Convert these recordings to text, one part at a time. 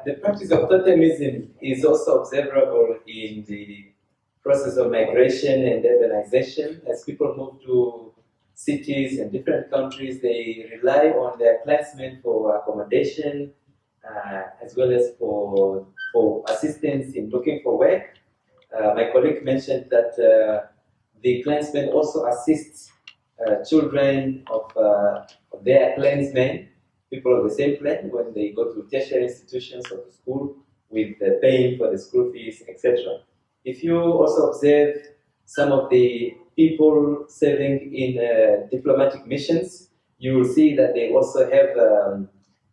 The practice of totemism is also observable in the process of migration and urbanization. As people move to cities and different countries, they rely on their clansmen for accommodation, as well as for assistance in looking for work. My colleague mentioned that the clansmen also assist children of their clansmen, people of the same clan, when they go to tertiary institutions or to school, with paying for the school fees, etc. If you also observe some of the people serving in diplomatic missions, you will see that they also have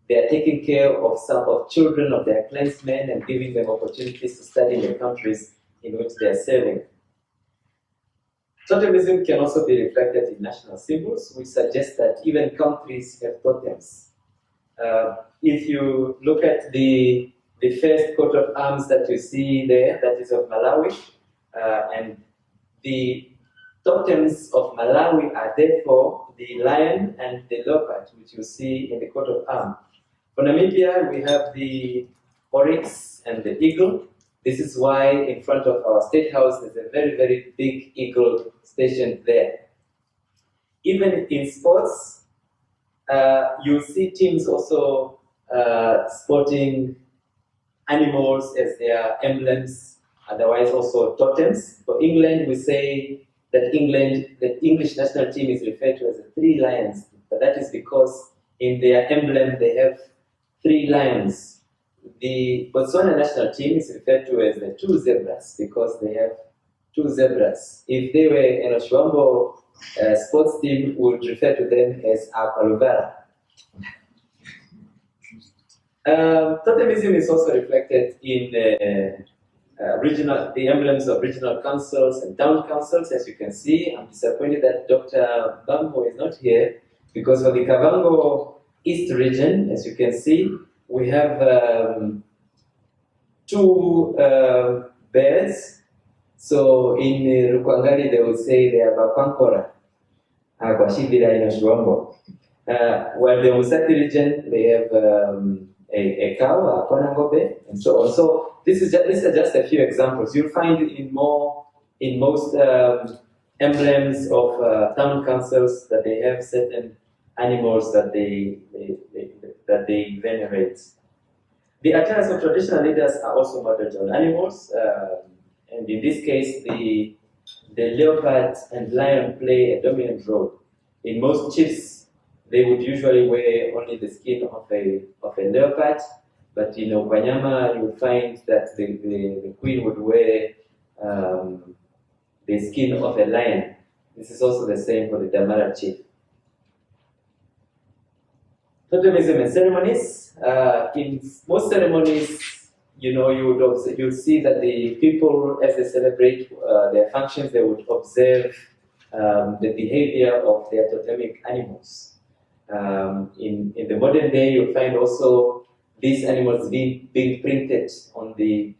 they are taking care of some of children of their clansmen and giving them opportunities to study in the countries in which they are serving. Totemism can also be reflected in national symbols, which suggest that even countries have totems. If you look at the first coat of arms that you see there, that is of Malawi, and the totems of Malawi are therefore the lion and the leopard, which you see in the coat of arms. For Namibia, we have the oryx and the eagle. This is why in front of our state house there's a very, very big eagle stationed there. Even in sports, you'll see teams also sporting animals as their emblems, otherwise also totems. For England, we say that the English national team is referred to as the three lions, but that is because in their emblem they have three lions. The Botswana national team is referred to as the two zebras because they have two zebras. If they were an Oshiwambo sports team, we would refer to them as Apaluvara. Totemism is also reflected in the emblems of regional councils and town councils, as you can see. I'm disappointed that Dr. Bambo is not here because for the Kavango East region, as you can see, we have two bears. So in Rukwangari, they would say they are Bakwankora, Kwashibira in Oshiwambo. While the Musati region, they have a cow, a Konangobe, and so on. So these are just a few examples. You'll find in most emblems of town councils that they have certain animals that they venerate. The attires of traditional leaders are also modeled on animals, and in this case, the leopard and lion play a dominant role. In most chiefs, they would usually wear only the skin of a leopard, but in Okanyama, you would find that the queen would wear the skin of a lion. This is also the same for the Damara chief. Totemism and ceremonies. In most ceremonies, you'll see that the people, as they celebrate their functions, they would observe the behavior of their totemic animals. In the modern day, you'll find also these animals being printed on the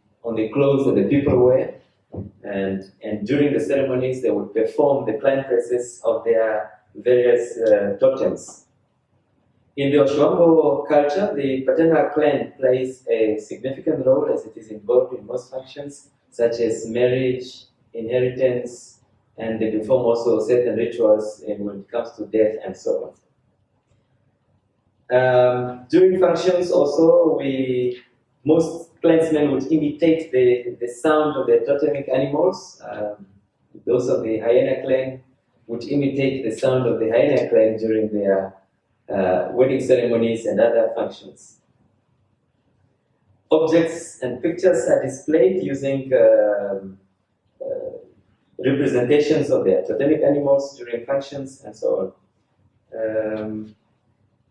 clothes that the people wear, and during the ceremonies, they would perform the clan presses of their various totems. In the Oshiwambo culture, the paternal clan plays a significant role as it is involved in most functions, such as marriage, inheritance, and they perform also certain rituals when it comes to death and so on. During functions also, most clansmen would imitate the sound of their totemic animals. Those of the hyena clan would imitate the sound of the hyena clan during their wedding ceremonies and other functions. Objects and pictures are displayed using representations of their totemic animals during functions and so on.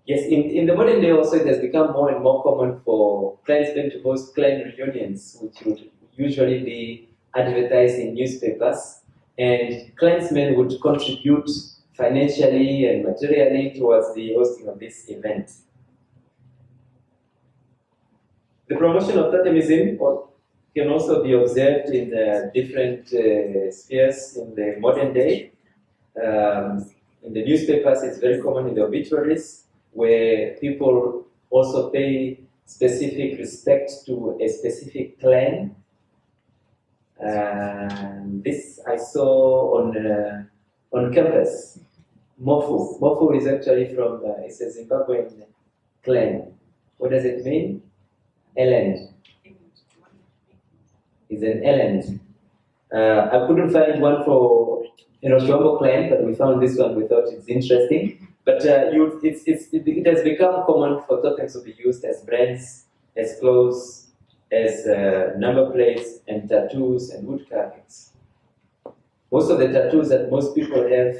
Yes, in the modern day also it has become more and more common for clansmen to host clan reunions, which would usually be advertised in newspapers, and clansmen would contribute financially and materially towards the hosting of this event. The promotion of totemism can also be observed in different spheres in the modern day. In the newspapers, it's very common in the obituaries, where people also pay specific respect to a specific clan. This I saw on campus. Mofu. Mofu is actually from, it's a Zimbabwean clan. What does it mean? Eland. It's an eland. I couldn't find one for an Oshiwambo clan, but we found this one. We thought it's interesting. But it has become common for totems to be used as brands, as clothes, as number plates and tattoos and wood carvings. Most of the tattoos that most people have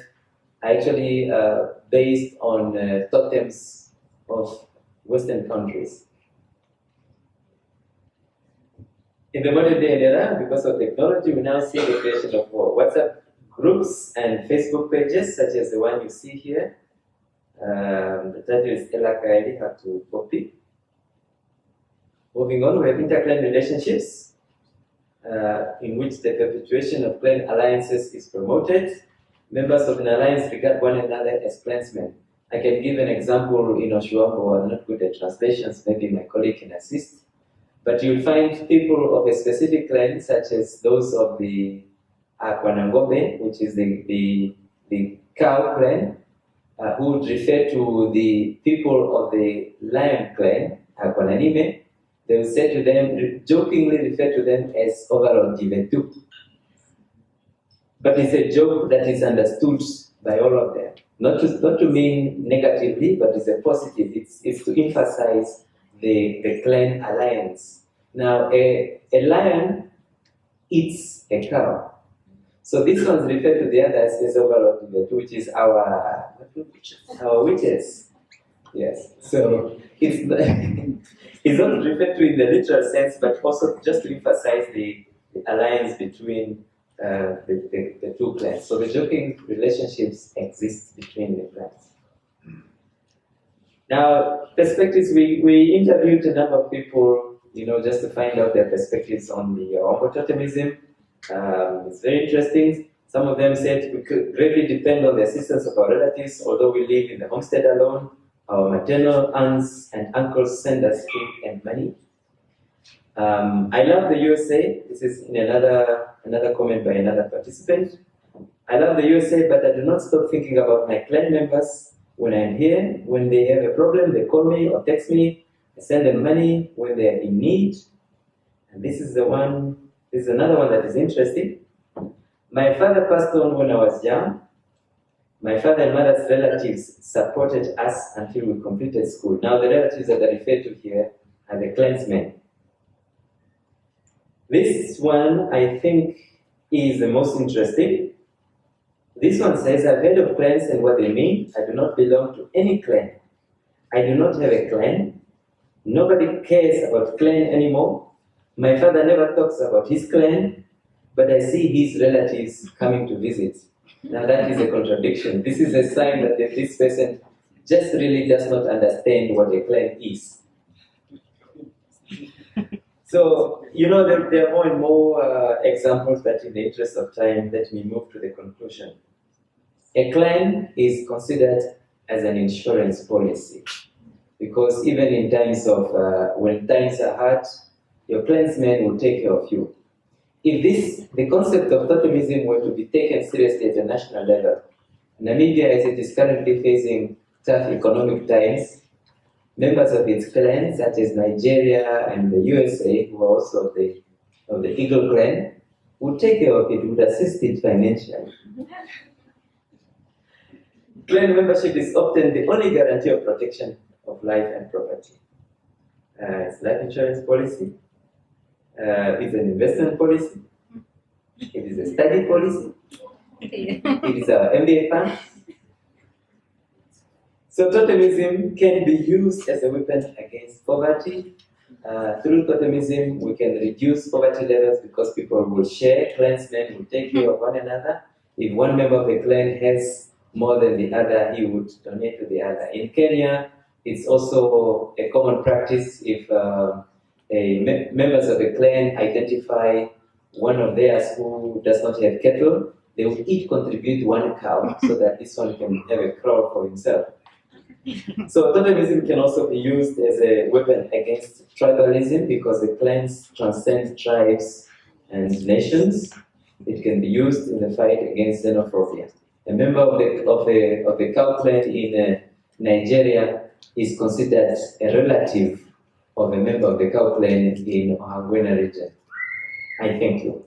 are actually based on totems of Western countries. In the modern day era, because of technology, we now see the creation of WhatsApp groups and Facebook pages, such as the one you see here. The title is Ella Kaeli, have to copy. Moving on, we have interclan relationships, in which the perpetuation of clan alliances is promoted. Members of an alliance regard one another as clansmen. I can give an example in Oshiwambo. I'm not good at translations, maybe my colleague can assist. But you'll find people of a specific clan, such as those of the Akwanangobe, which is the cow clan, who would refer to the people of the lion clan, Akwananime. They will say to them, jokingly refer to them as overall Divetu. But it's a joke that is understood by all of them. Not to mean negatively, but it's a positive. It's to emphasize the clan alliance. Now, a lion eats a cow. So this one's referred to the others as overall Divetu, which is our witches. Yes. So it's not referred to in the literal sense, but also just to emphasize the alliance between the two clans. So the joking relationships exist between the clans. Now, perspectives, we interviewed a number of people, just to find out their perspectives on the Totemism. It's very interesting. Some of them said we could greatly depend on the assistance of our relatives, although we live in the homestead alone. Our maternal aunts and uncles send us food and money. I love the USA. This is in another comment by another participant. I love the USA, but I do not stop thinking about my clan members when I'm here. When they have a problem, they call me or text me. I send them money when they're in need. And this is another one that is interesting. My father passed on when I was young. My father and mother's relatives supported us until we completed school. Now the relatives that I refer to here are the clansmen. This one, I think, is the most interesting. This one says, I've heard of clans and what they mean. I do not belong to any clan. I do not have a clan. Nobody cares about clan anymore. My father never talks about his clan, but I see his relatives coming to visit. Now that is a contradiction. This is a sign that this person just really does not understand what a clan is. So, there are more and more examples, but in the interest of time, let me move to the conclusion. A clan is considered as an insurance policy, because even in times of, when times are hard, your clansmen will take care of you. If the concept of Totemism were to be taken seriously at a national level, Namibia, as it is currently facing tough economic times, members of its clans, such as Nigeria and the USA, who are also of the Eagle clan, would take care of it, would assist it financially. Clan membership is often the only guarantee of protection of life and property. It's life insurance policy. It's an investment policy. It is a study policy. It is our MBA fund. So Totemism can be used as a weapon against poverty. Through Totemism, we can reduce poverty levels because people will share. Clansmen will take care of one another. If one member of a clan has more than the other, he would donate to the other. In Kenya, it's also a common practice if members of a clan identify one of theirs who does not have cattle, they will each contribute one cow so that this one can have a crow for himself. So Totemism can also be used as a weapon against tribalism because the clans transcend tribes and nations. It can be used in the fight against xenophobia. A member of the cow clan in Nigeria is considered a relative of a member of the cow clan in Ohangwena region. I thank you.